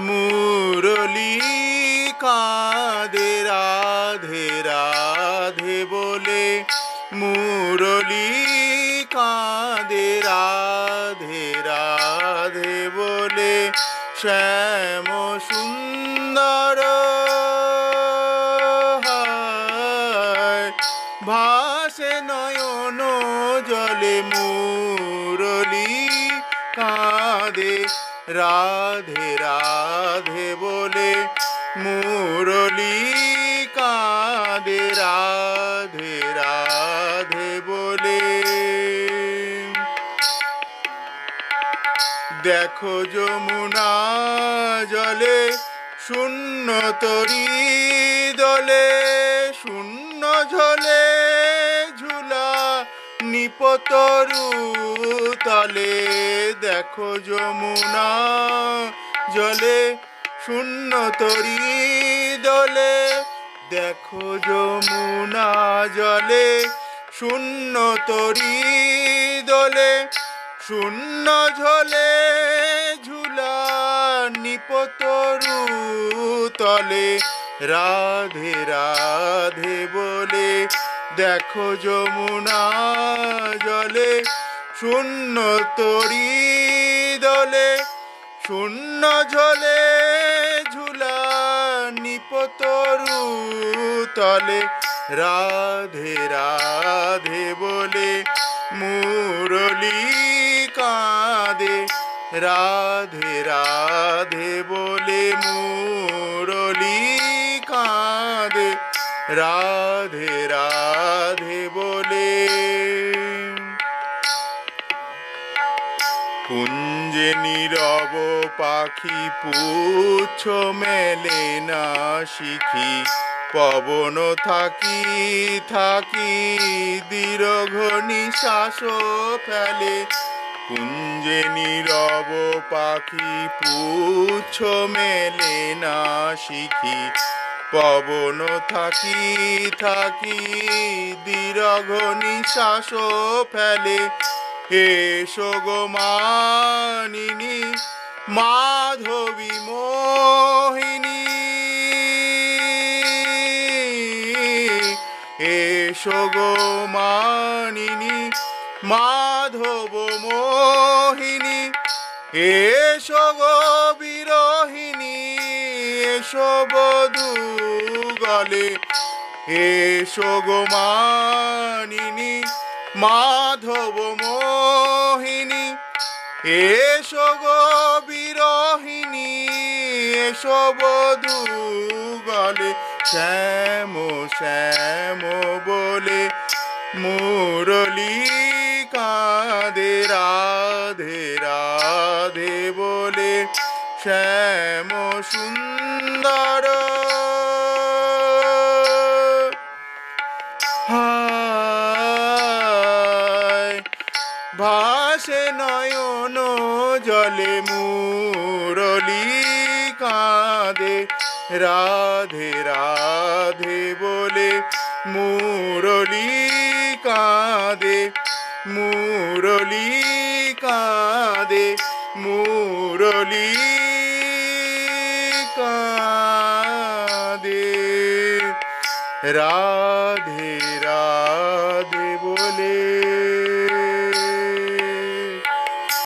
মুরলী কাঁদে রাধে রাধে বলে, মুরলী কাঁদে রাধে রাধে বলে, শ্যাম সুন্দর ভাসে নয়ন জলে, মুরলী কাঁদে রাধে রাধে বলে, মুরলী কাঁদে রাধে রাধে বলে। দেখো যমুনা জলে শূন্য তরী দলে, শূন্য ঝলে ঝুলা নিপতরু তলে। দেখো যমুনা জলে শূন্য তরী দলে, দেখো যমুনা জলে শূন্য তরী দলে, শূন্য ঝলে ঝুলা নিপতরু তলে। রাধে রাধে বলে, দেখো যমুনা জলে শূন্য তরী দলে, শূন্য ঝলে ঝুলা নিপতরু তলে। রাধে রাধে বলে, মুরলী কাঁদে রাধে রাধে বলে, মুরলী কাঁদে রাধে রাধে বলে। কুঞ্জে নীরব পাখি পুচ্ছ মেলে না শিখি, পবন থাকি থাকি দীর্ঘ নিঃশ্বাস ফেলে। কুঞ্জে নীরব পাখি পুচ্ছ মেলে না শিখি, পবন থাকি থাকি দীর্ঘ নিঃশ্বাস ফেলে। এসো গো মানিনী মাধবী মোহিনী, এসো গো মানিনী মাধব মোহিনী, এসো গো বিরহিণী এসো বধূ গলে। এসো গো মানিনী মাধব মোহিনী, এসো গো বিরহিণী এসো বধূ গলে। শ্যাম শ্যাম বলে, মুরলী কাঁদে রাধে রাধে বলে, শ্যাম সুন্দর ভাসে নয়ন জলে, মুরলী কাঁদে রাধে রাধে বলে, মুরলী কাঁদে, মুরলী কাঁদে, মুরলী কাঁদে রাধে।